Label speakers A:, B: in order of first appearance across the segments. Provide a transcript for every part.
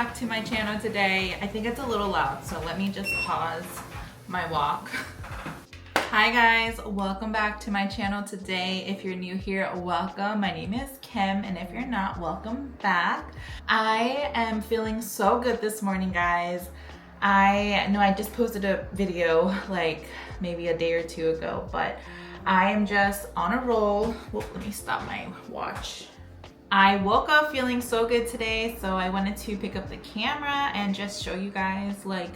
A: back to my channel today. I think it's a little loud, so let me just pause my walk. Hi guys, welcome back to my channel today. If you're new here, welcome. My name is Kim, and if you're not, welcome back. I am feeling so good this morning, guys. I know I just posted a video like maybe a day or two ago, but I am just on a roll. Well, let me stop my watch. I woke up feeling so good today, so I wanted to pick up the camera and just show you guys, like,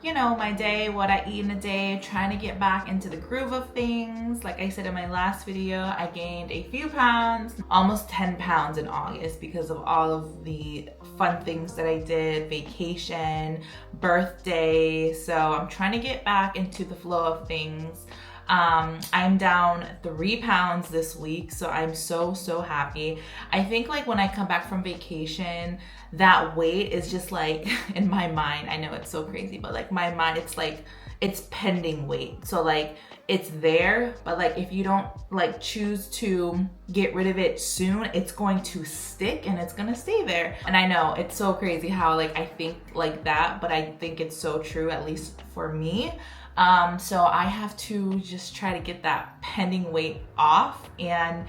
A: you know, my day, what I eat in a day, trying to get back into the groove of things. Like I said in my last video, I gained a few pounds, almost 10 pounds in August because of all of the fun things that I did, vacation, birthday. So I'm trying to get back into the flow of things. I'm down 3 pounds this week, so I'm so happy. I think like when I come back from vacation, that weight is just like in my mind, I know it's so crazy, but like my mind, it's like it's pending weight. So like it's there, but like if you don't like choose to get rid of it soon, it's going to stick and it's gonna stay there. And I know it's so crazy how like I think like that, but I think it's so true, at least for me. So I have to just try to get that pending weight off and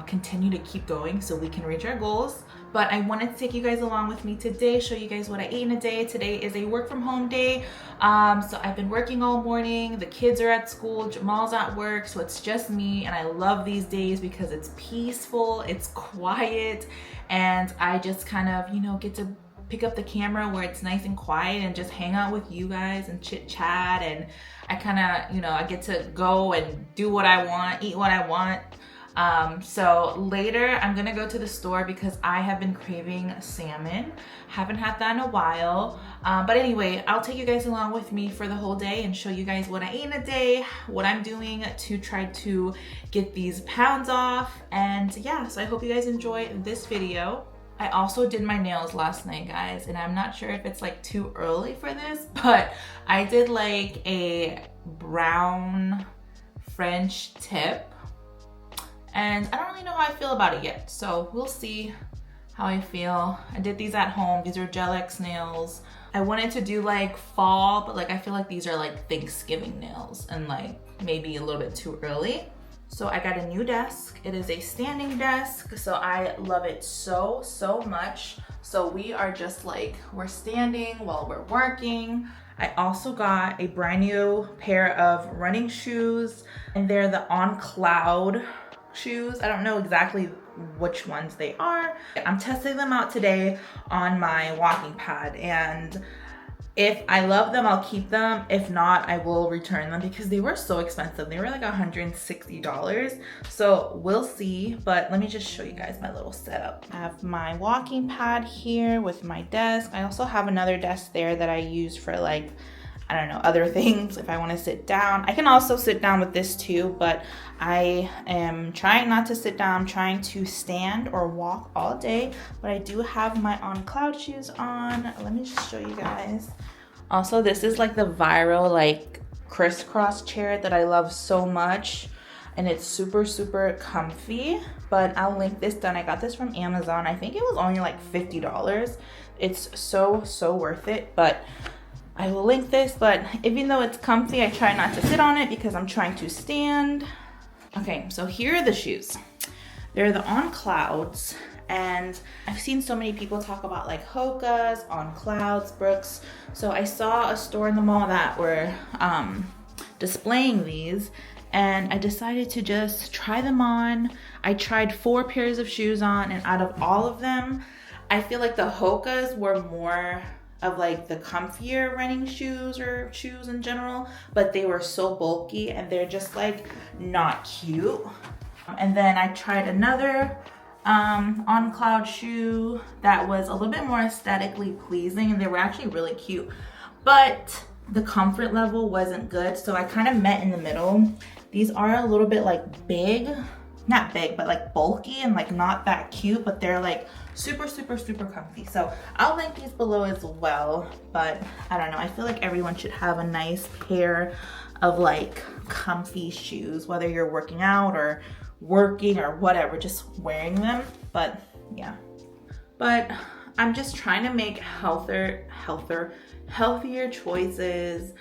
A: continue to keep going so we can reach our goals. But I wanted to take you guys along with me today, show you guys what I ate in a day. Today is a work from home day. So I've been working all morning. The kids are at school, Jamal's at work, so it's just me. And I love these days because it's peaceful, it's quiet, and I just kind of, you know, get to pick up the camera where it's nice and quiet and just hang out with you guys and chit chat. And I kind of, you know, I get to go and do what I want, eat what I want. So later I'm gonna go to the store because I have been craving salmon. Haven't had that in a while. But anyway, I'll take you guys along with me for the whole day and show you guys what I ate in a day, what I'm doing to try to get these pounds off. And yeah, so I hope you guys enjoy this video. I also did my nails last night, guys, and I'm not sure if it's like too early for this, but I did like a brown French tip, and I don't really know how I feel about it yet, so we'll see how I feel. I did these at home. These are Gel X nails. I wanted to do like fall, but like I feel like these are like Thanksgiving nails and like maybe a little bit too early. So I got a new desk. It is a standing desk, so I love it so much. So we are just like, we're standing while we're working. I also got a brand new pair of running shoes, and they're the On Cloud shoes. I don't know exactly which ones they are. I'm testing them out today on my walking pad, and if I love them, I'll keep them. If not, I will return them because they were so expensive. They were like $160. So we'll see, but let me just show you guys my little setup. I have my walking pad here with my desk. I also have another desk there that I use for like, I don't know, other things if I want to sit down. I can also sit down with this too, but I am trying not to sit down. I'm trying to stand or walk all day, but I do have my On Cloud shoes on. Let me just show you guys. Also, this is like the viral like crisscross chair that I love so much, and it's super comfy. But I'll link this down. I got this from Amazon. I think it was only like $50. It's so worth it, but I will link this. But even though it's comfy, I try not to sit on it because I'm trying to stand. Okay, so here are the shoes. They're the On Clouds, and I've seen so many people talk about like Hoka's, On Clouds, Brooks. So I saw a store in the mall that were displaying these, and I decided to just try them on. I tried 4 pairs of shoes on, and out of all of them, I feel like the Hoka's were more of like the comfier running shoes or shoes in general, but they were so bulky and they're just like not cute. And then I tried another On Cloud shoe that was a little bit more aesthetically pleasing, and they were actually really cute, but the comfort level wasn't good, so I kind of met in the middle. These are a little bit like big, not big, but like bulky and like not that cute, but they're like super comfy. So I'll link these below as well, but I don't know, I feel like everyone should have a nice pair of like comfy shoes, whether you're working out or working or whatever, just wearing them. But yeah, but I'm just trying to make healthier choices,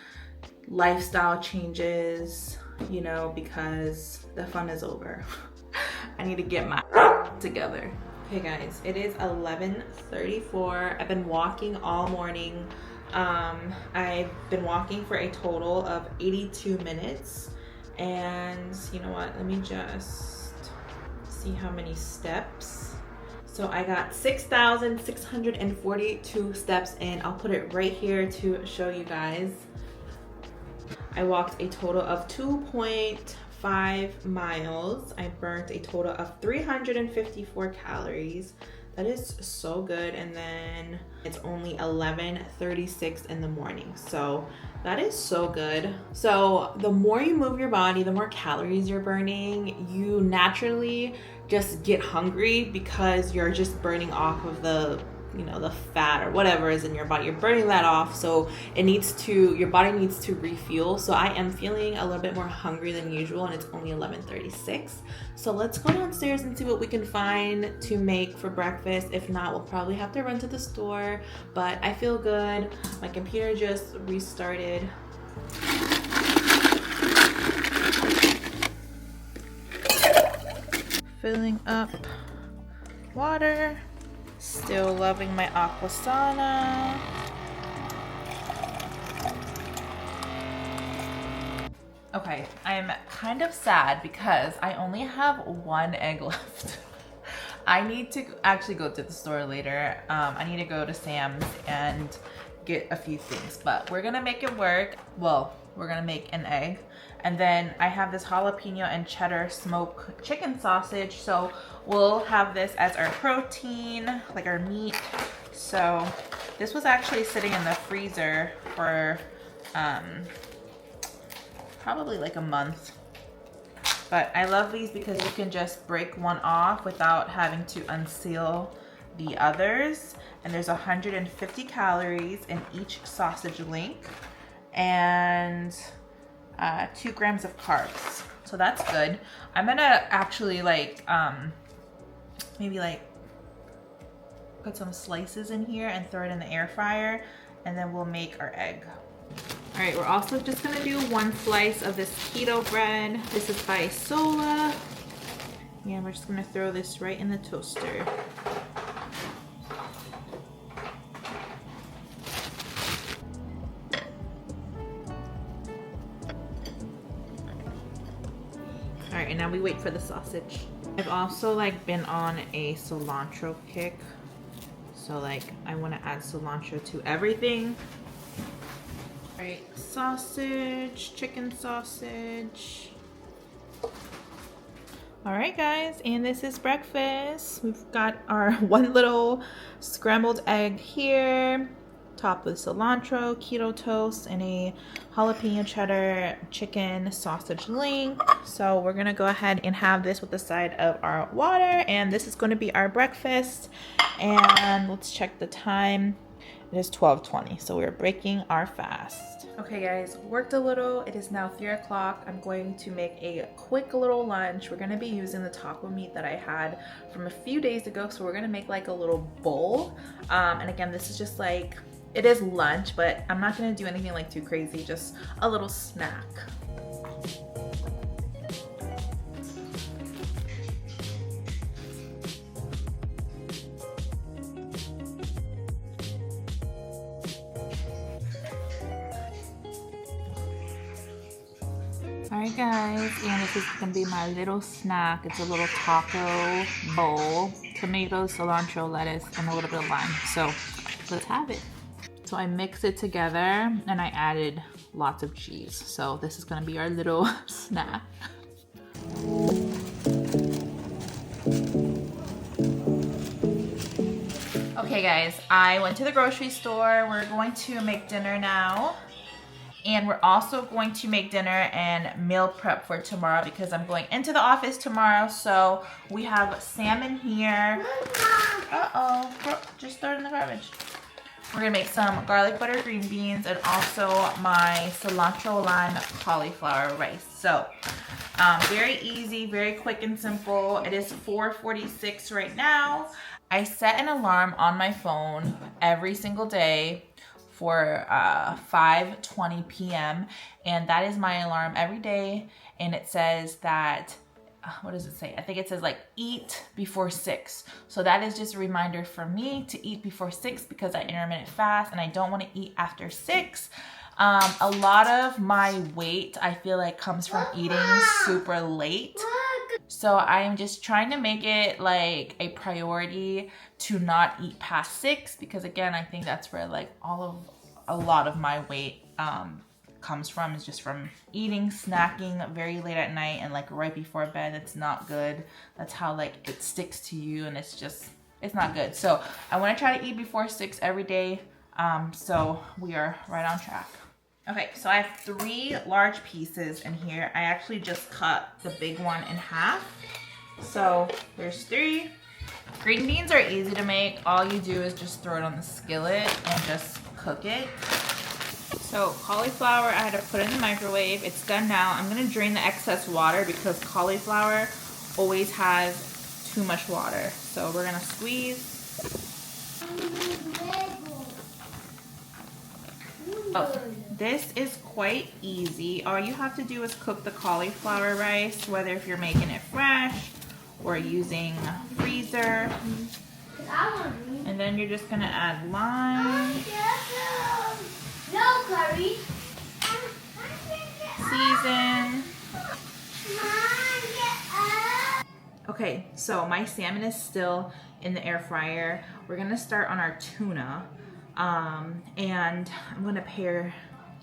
A: lifestyle changes, you know, because the fun is over. I need to get my together. Okay guys, it is 11:34. I've been walking all morning. I've been walking for a total of 82 minutes. And you know what, let me just see how many steps. So I got 6,642 steps in. I'll put it right here to show you guys. I walked a total of 2.5 miles. I burnt a total of 354 calories. That is so good. And then it's only 11:36 in the morning. So that is so good. So the more you move your body, the more calories you're burning. You naturally just get hungry because you're just burning off of the, you know, the fat or whatever is in your body. You're burning that off, so your body needs to refuel. So I am feeling a little bit more hungry than usual, and it's only 11:36. So let's go downstairs and see what we can find to make for breakfast. If not, we'll probably have to run to the store, but I feel good. My computer just restarted. Filling up water. Still loving my aqua sauna. Okay, I'm kind of sad because I only have one egg left. I need to actually go to the store later. I need to go to Sam's and get a few things, but we're gonna make it work. Well, we're gonna make an egg. And then I have this jalapeno and cheddar smoked chicken sausage. So we'll have this as our protein, like our meat. So this was actually sitting in the freezer for probably like a month. But I love these because you can just break one off without having to unseal the others. And there's 150 calories in each sausage link. And 2 grams of carbs, so that's good. I'm gonna actually like maybe like put some slices in here and throw it in the air fryer, and then we'll make our egg. All right, we're also just gonna do 1 slice of this keto bread. This is by Sola, and we're just gonna throw this right in the toaster. All right, and now we wait for the sausage. I've also like been on a cilantro kick. So like I want to add cilantro to everything. All right, sausage, chicken sausage. All right guys, and this is breakfast. We've got our one little scrambled egg here, topped with cilantro, keto toast, and a jalapeno cheddar chicken sausage link. So we're gonna go ahead and have this with the side of our water, and this is going to be our breakfast. And let's check the time. It is 12:20, so we're breaking our fast. Okay guys, worked a little. It is now 3 o'clock. I'm going to make a quick little lunch. We're gonna be using the taco meat that I had from a few days ago, so we're gonna make like a little bowl. And again, this is just like, it is lunch, but I'm not gonna do anything like too crazy, just a little snack. Alright guys, and this is gonna be my little snack. It's a little taco bowl, tomatoes, cilantro, lettuce, and a little bit of lime. So let's have it. So I mixed it together and I added lots of cheese. So this is gonna be our little snack. Okay guys, I went to the grocery store. We're going to make dinner now. And we're also going to make dinner and meal prep for tomorrow because I'm going into the office tomorrow. So we have salmon here. Uh-oh, just throw it in the garbage. We're gonna make some garlic butter green beans and also my cilantro lime cauliflower rice. So very easy, very quick and simple. It is 4:46 right now. I set an alarm on my phone every single day for 5:20 p.m. and that is my alarm every day, and it says that what does it say? I think it says like eat before 6. So that is just a reminder for me to eat before 6 because I intermittent fast and I don't want to eat after 6. A lot of my weight I feel like comes from eating super late. So I am just trying to make it like a priority to not eat past 6 because again, I think that's where like a lot of my weight comes from, is just from eating, snacking very late at night and like right before bed. It's not good. That's how like it sticks to you and it's not good. So I want to try to eat before 6 every day. So we are right on track. Okay, so I have 3 large pieces in here. I actually just cut the big one in half. So there's 3. Green beans are easy to make. All you do is just throw it on the skillet and just cook it. So cauliflower, I had to put it in the microwave. It's done now. I'm gonna drain the excess water because cauliflower always has too much water. So we're gonna squeeze. Oh, this is quite easy. All you have to do is cook the cauliflower rice, whether if you're making it fresh or using a freezer. And then you're just gonna add lime.
B: No, Curry.
A: Season. Okay, so my salmon is still in the air fryer. We're gonna start on our tuna. And I'm gonna pair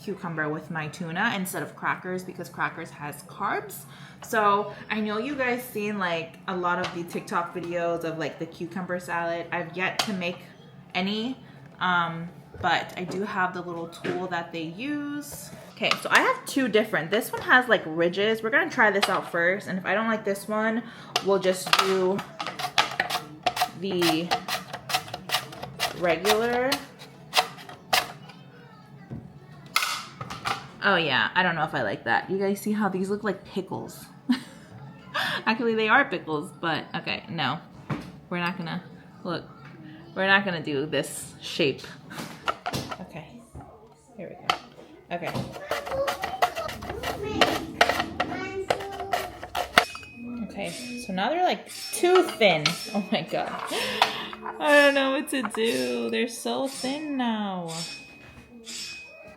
A: cucumber with my tuna instead of crackers because crackers has carbs. So I know you guys seen like a lot of the TikTok videos of like the cucumber salad. I've yet to make any, but I do have the little tool that they use. Okay, so I have 2 different. This one has like ridges. We're gonna try this out first, and if I don't like this one, we'll just do the regular. Oh yeah, I don't know if I like that. You guys see how these look like pickles? Actually, they are pickles, but okay, no. We're not gonna, look, we're not gonna do this shape. Okay, here we go. Okay. Okay, so now they're like too thin. Oh my god. I don't know what to do. They're so thin now.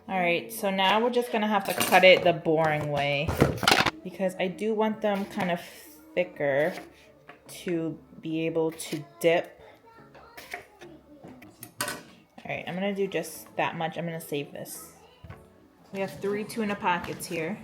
A: Alright, so now we're just gonna have to cut it the boring way because I do want them kind of thicker to be able to dip. Alright, I'm gonna do just that much. I'm gonna save this. We have 3 tuna packets here.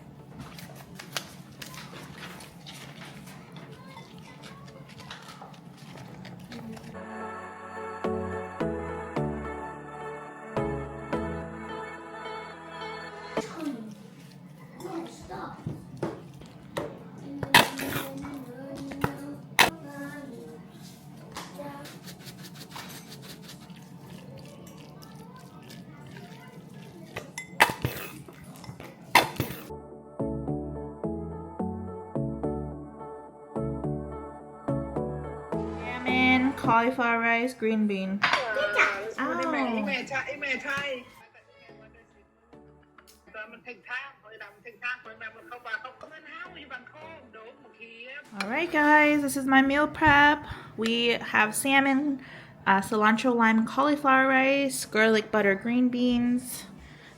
A: Salmon, cauliflower rice, green bean. Alright guys, this is my meal prep. We have salmon, cilantro lime cauliflower rice, garlic butter green beans.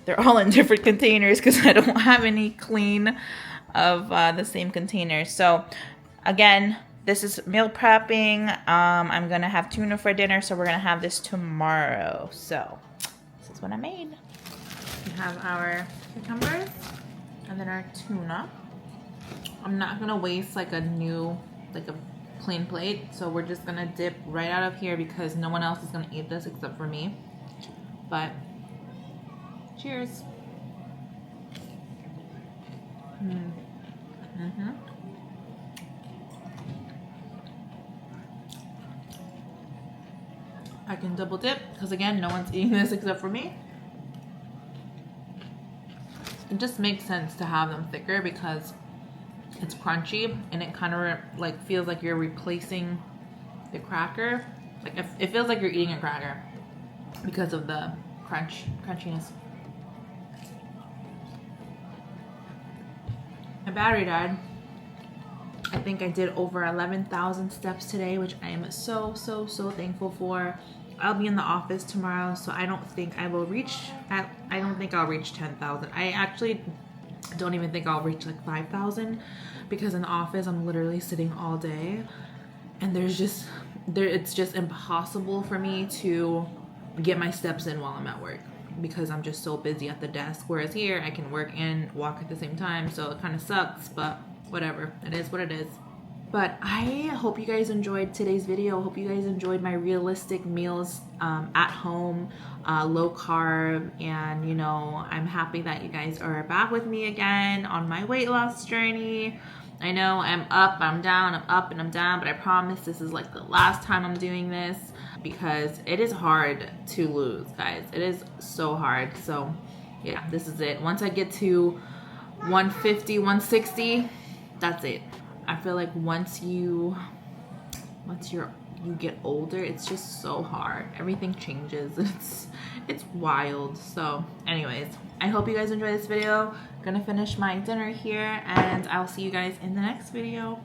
A: They're all in different containers because I don't have any clean of the same container. So again, this is meal prepping. I'm gonna have tuna for dinner, so we're gonna have this tomorrow. So this is what I made. We have our cucumbers and then our tuna. I'm not gonna waste like a plain plate, so we're just gonna dip right out of here because no one else is gonna eat this except for me. But cheers. I can double dip because again, no one's eating this except for me. It just makes sense to have them thicker because it's crunchy and it kind of like feels like you're replacing the cracker. Like it feels like you're eating a cracker because of the crunchiness. My battery died. I think I did over 11,000 steps today, which I am so thankful for. I'll be in the office tomorrow, so I don't think I will reach, I don't think I'll reach 10,000. I actually don't even think I'll reach like 5,000 because in the office I'm literally sitting all day and it's just impossible for me to get my steps in while I'm at work because I'm just so busy at the desk. Whereas here I can work and walk at the same time, so it kind of sucks, but whatever, it is what it is. But I hope you guys enjoyed today's video. Hope you guys enjoyed my realistic meals at home, low carb, and you know, I'm happy that you guys are back with me again on my weight loss journey. I know I'm up, I'm down, I'm up and I'm down, but I promise this is like the last time I'm doing this because it is hard to lose, guys. It is so hard. So yeah, this is it. Once I get to 150, 160, that's it. I feel like once you get older, it's just so hard. Everything changes. It's wild. So anyways, I hope you guys enjoyed this video. I'm gonna finish my dinner here and I'll see you guys in the next video.